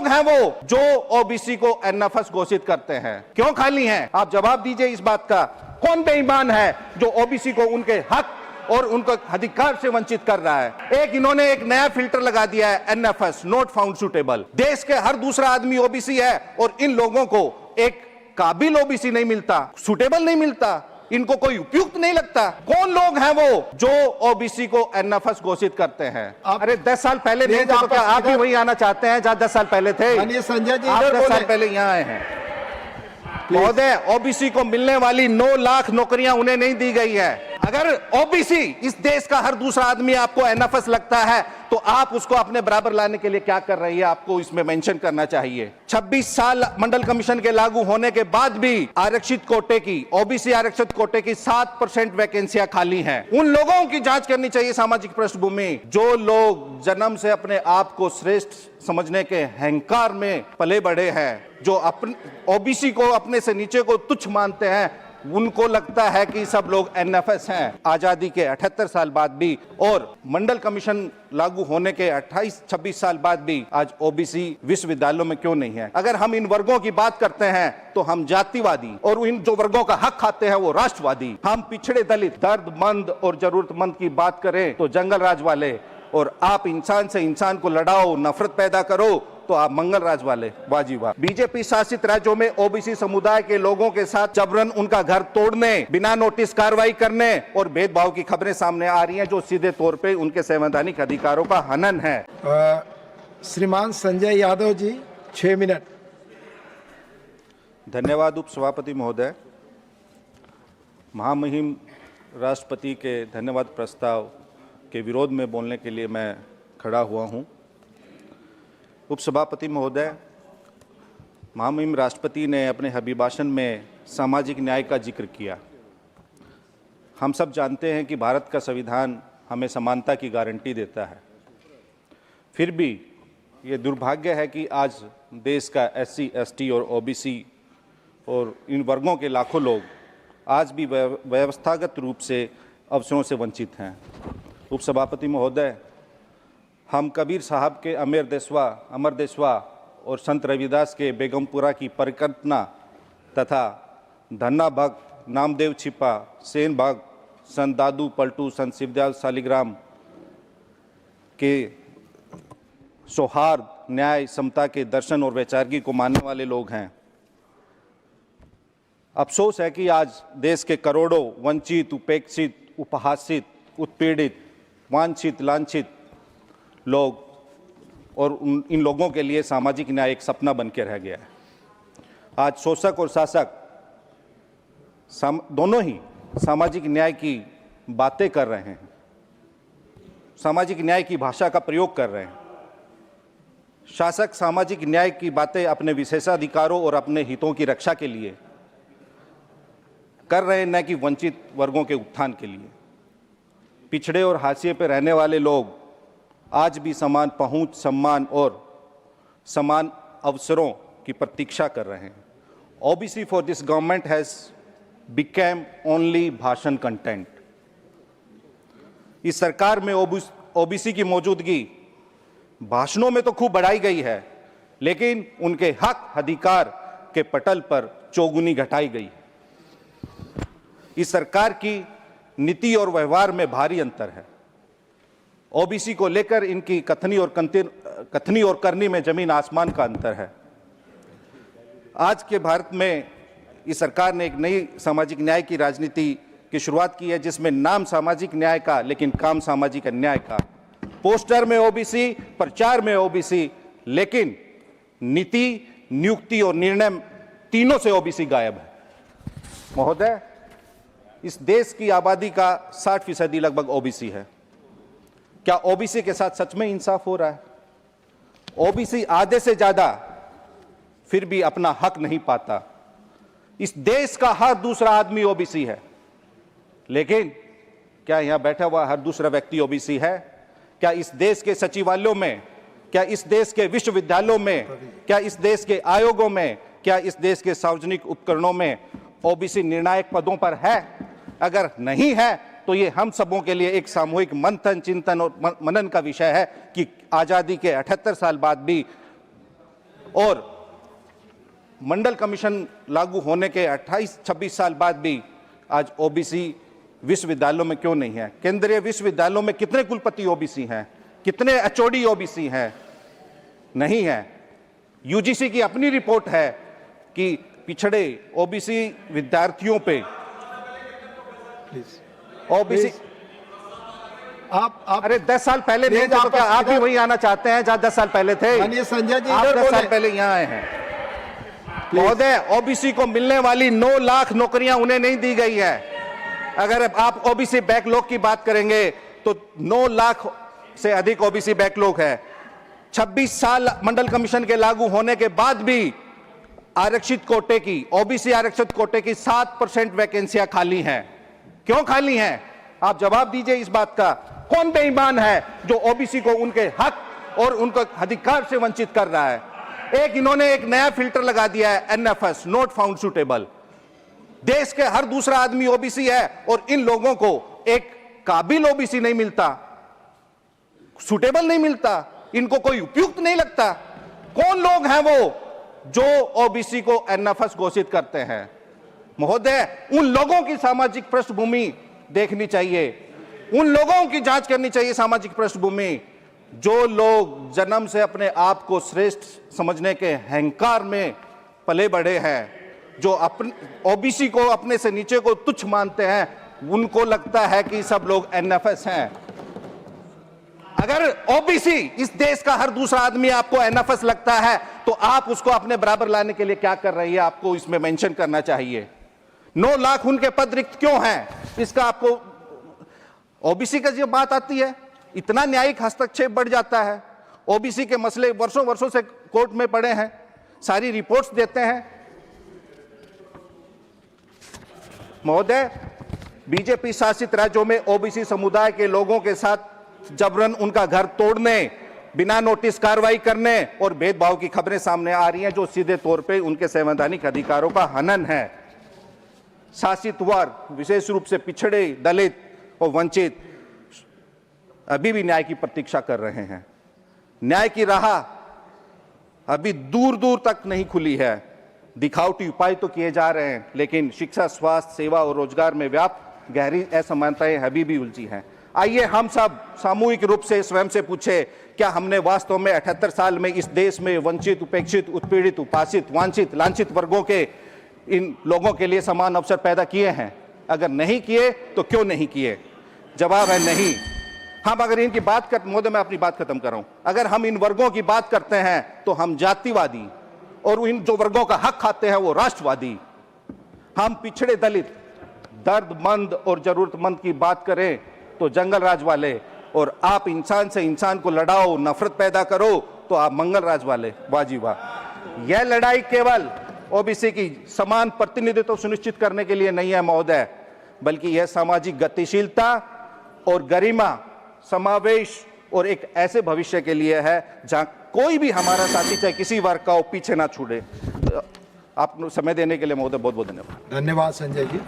लोग हैं वो जो ओबीसी को एनएफएस घोषित करते हैं? क्यों खाली हैं? आप जवाब दीजिए इस बात का। कौन बेईमान है जो ओबीसी को उनके हक और उनको अधिकार से वंचित कर रहा है? इन्होंने एक नया फिल्टर लगा दिया है, एनएफएस, नॉट फाउंड सुटेबल। देश के हर दूसरा आदमी ओबीसी है और इन लोगों को एक काबिल ओबीसी नहीं मिलता, सुटेबल नहीं मिलता, इनको कोई उपयुक्त नहीं लगता। कौन लोग हैं वो जो ओबीसी को एनएफएस घोषित करते हैं? अरे 10 साल पहले नहीं थे तो क्या आप भी वही आना चाहते हैं जहां 10 साल पहले थे? संजय जी, आप 10 साल पहले यहाँ आए हैं। महोदय, ओबीसी को मिलने वाली 9 लाख नौकरियां उन्हें नहीं दी गई है। अगर ओबीसी इस देश का हर दूसरा आदमी आपको एनएफएस लगता है तो आप उसको अपने बराबर लाने के लिए क्या कर रही है, आपको इसमें मेंशन करना चाहिए। 26 साल मंडल कमीशन के लागू होने के बाद भी आरक्षित कोटे की, ओबीसी आरक्षित कोटे की 7% वैकेंसियां खाली हैं। उन लोगों की जांच करनी चाहिए सामाजिक पृष्ठभूमि जो लोग जन्म से अपने आप को श्रेष्ठ समझने के अहंकार में पले बढ़े हैं, जो अपने ओबीसी को अपने से नीचे को तुच्छ मानते हैं, उनको लगता है कि सब लोग एनएफएस हैं। आजादी के 78 साल बाद भी और मंडल कमीशन लागू होने के 28-26 साल बाद भी आज ओबीसी विश्वविद्यालयों में क्यों नहीं है? अगर हम इन वर्गों की बात करते हैं तो हम जातिवादी, और इन जो वर्गों का हक खाते हैं वो राष्ट्रवादी। हम पिछड़े दलित, दर्दमंद और जरूरतमंद की बात करें तो जंगल राज वाले, और आप इंसान से इंसान को लड़ाओ, नफरत पैदा करो तो आप मंगल राज वाले। वाह जी वाह। बीजेपी शासित राज्यों में ओबीसी समुदाय के लोगों के साथ जबरन उनका घर तोड़ने, बिना नोटिस कार्रवाई करने और भेदभाव की खबरें सामने आ रही हैं जो सीधे तौर पे उनके संवैधानिक अधिकारों का हनन है। श्रीमान संजय यादव जी, 6 मिनट। धन्यवाद उपसभापति महोदय। महामहिम राष्ट्रपति के धन्यवाद प्रस्ताव के विरोध में बोलने के लिए मैं खड़ा हुआ हूं। उपसभापति महोदय, महामहिम राष्ट्रपति ने अपने अभिभाषण में सामाजिक न्याय का जिक्र किया। हम सब जानते हैं कि भारत का संविधान हमें समानता की गारंटी देता है। फिर भी ये दुर्भाग्य है कि आज देश का एससी, एसटी और ओबीसी और इन वर्गों के लाखों लोग आज भी व्यवस्थागत रूप से अवसरों से वंचित हैं। उपसभापति महोदय, हम कबीर साहब के अमर देशवा और संत रविदास के बेगमपुरा की परिकल्पना तथा धन्ना भक्त, नामदेव छिपा, सेन भक्त, संत दादू पलटू, संत शिवदयाल शालिग्राम के सौहार्द, न्याय, समता के दर्शन और वैचारिकी को मानने वाले लोग हैं। अफसोस है कि आज देश के करोड़ों वंचित, उपेक्षित, उपहासित, उत्पीड़ित, वांछित, लांछित लोग और इन लोगों के लिए सामाजिक न्याय एक सपना बन के रह गया है। आज शोषक और शासक दोनों ही सामाजिक न्याय की बातें कर रहे हैं, सामाजिक न्याय की भाषा का प्रयोग कर रहे हैं। शासक सामाजिक न्याय की बातें अपने विशेषाधिकारों और अपने हितों की रक्षा के लिए कर रहे हैं, न कि वंचित वर्गों के उत्थान के लिए। पिछड़े और हाशिए पर रहने वाले लोग आज भी समान पहुंच, सम्मान और समान अवसरों की प्रतीक्षा कर रहे हैं। OBC for this government has became only भाषण कंटेंट। इस सरकार में ओबीसी की मौजूदगी भाषणों में तो खूब बढ़ाई गई है, लेकिन उनके हक अधिकार के पटल पर चौगुनी घटाई गई। इस सरकार की नीति और व्यवहार में भारी अंतर है। ओबीसी को लेकर इनकी कथनी और करनी में जमीन आसमान का अंतर है। आज के भारत में इस सरकार ने एक नई सामाजिक न्याय की राजनीति की शुरुआत की है, जिसमें नाम सामाजिक न्याय का लेकिन काम सामाजिक अन्याय का। पोस्टर में ओबीसी, प्रचार में ओबीसी, लेकिन नीति, नियुक्ति और निर्णय तीनों से ओबीसी गायब है। महोदय, इस देश की आबादी का 60% लगभग ओबीसी है। क्या ओबीसी के साथ सच में इंसाफ हो रहा है? ओबीसी आधे से ज्यादा फिर भी अपना हक नहीं पाता। इस देश का हर दूसरा आदमी ओबीसी है, लेकिन क्या यहां बैठा हुआ हर दूसरा व्यक्ति ओबीसी है? क्या इस देश के सचिवालयों में, क्या इस देश के विश्वविद्यालयों में, क्या इस देश के आयोगों में, क्या इस देश के सार्वजनिक उपकरणों में ओबीसी निर्णायक पदों पर है? अगर नहीं है तो ये हम सबों के लिए एक सामूहिक मंथन, चिंतन और मनन का विषय है कि आजादी के 78 साल बाद भी और मंडल कमीशन लागू होने के 28-26 साल बाद भी आज ओबीसी विश्वविद्यालयों में क्यों नहीं है? केंद्रीय विश्वविद्यालयों में कितने कुलपति ओबीसी हैं? कितने एचओडी ओबीसी हैं? नहीं है। यूजीसी की अपनी रिपोर्ट है कि पिछड़े ओबीसी विद्यार्थियों पे ओबीसी आप अरे 10 साल पहले नहीं थे तो क्या आप भी वही आना चाहते हैं जहां 10 साल पहले थे? माननीय संजय जी आप इधर 10 साल बोले। पहले यहाँ आए हैं। महोदय, ओबीसी को मिलने वाली 9 लाख नौकरियां उन्हें नहीं दी गई है। अगर आप ओबीसी बैकलॉग की बात करेंगे तो 9 लाख से अधिक ओबीसी बैकलॉग है। 26 साल मंडल कमीशन के लागू होने के बाद भी आरक्षित कोटे की, ओबीसी आरक्षित कोटे की 7% वैकेंसियां खाली हैं। क्यों खाली हैं? आप जवाब दीजिए इस बात का। कौन बेईमान है जो ओबीसी को उनके हक और उनके अधिकार से वंचित कर रहा है? इन्होंने एक नया फिल्टर लगा दिया है, एनएफएस, नॉट फाउंड सुटेबल। देश के हर दूसरा आदमी ओबीसी है और इन लोगों को एक काबिल ओबीसी नहीं मिलता, सुटेबल नहीं मिलता, इनको कोई उपयुक्त नहीं लगता। कौन लोग हैं वो जो ओबीसी को एनएफएस घोषित करते हैं? महोदय, उन लोगों की सामाजिक पृष्ठभूमि देखनी चाहिए, उन लोगों की जांच करनी चाहिए सामाजिक पृष्ठभूमि जो लोग जन्म से अपने आप को श्रेष्ठ समझने के अहंकार में पले बढ़े हैं, जो अपने ओबीसी को अपने से नीचे को तुच्छ मानते हैं, उनको लगता है कि सब लोग एनएफएस हैं। अगर ओबीसी, इस देश का हर दूसरा आदमी आपको एनएफएस लगता है तो आप उसको अपने बराबर लाने के लिए क्या कर रही है, आपको इसमें मेंशन करना चाहिए। 9 लाख उनके पद रिक्त क्यों हैं, इसका आपको, ओबीसी का जब बात आती है इतना न्यायिक हस्तक्षेप बढ़ जाता है। ओबीसी के मसले वर्षों वर्षों से कोर्ट में पड़े हैं, सारी रिपोर्ट्स देते हैं। महोदय, बीजेपी शासित राज्यों में ओबीसी समुदाय के लोगों के साथ जबरन उनका घर तोड़ने, बिना नोटिस कार्रवाई करने और भेदभाव की खबरें सामने आ रही हैं जो सीधे तौर पे उनके संवैधानिक अधिकारों का हनन है। शासित वर्ग, विशेष रूप से पिछड़े, दलित और वंचित अभी भी न्याय की प्रतीक्षा कर रहे हैं। न्याय की राह अभी दूर दूर तक नहीं खुली है। दिखावटी उपाय तो किए जा रहे हैं, लेकिन शिक्षा, स्वास्थ्य, सेवा और रोजगार में व्याप्त गहरी असमानताएं अभी भी उलझी हैं। आइए हम सब सामूहिक रूप से स्वयं से पूछे, क्या हमने वास्तव में 78 साल में इस देश में वंचित, उपेक्षित, उत्पीड़ित, उपासित, वांछित, लांछित वर्गों के इन लोगों के लिए समान अवसर पैदा किए हैं? अगर नहीं किए तो क्यों नहीं किए? जवाब है नहीं। हम अगर इनकी बात कर, महोदय मैं अपनी बात खत्म कर रहा हूं, अगर हम इन वर्गों की बात करते हैं तो हम जातिवादी, और इन जो वर्गों का हक खाते हैं वो राष्ट्रवादी। हम पिछड़े, दलित, दर्दमंद और जरूरतमंद की बात करें तो जंगल राज वाले, और आप इंसान से इंसान को लड़ाओ, नफरत पैदा करो तो आप मंगल राज वाले। वाह जी वाह। यह लड़ाई केवल ओबीसी की समान प्रतिनिधित्व सुनिश्चित करने के लिए नहीं है महोदय, बल्कि यह सामाजिक गतिशीलता और गरिमा, समावेश और एक ऐसे भविष्य के लिए है जहां कोई भी हमारा साथी चाहे किसी वर्ग का हो पीछे ना छूटे। आप समय देने के लिए महोदय बहुत बहुत धन्यवाद। धन्यवाद संजय जी।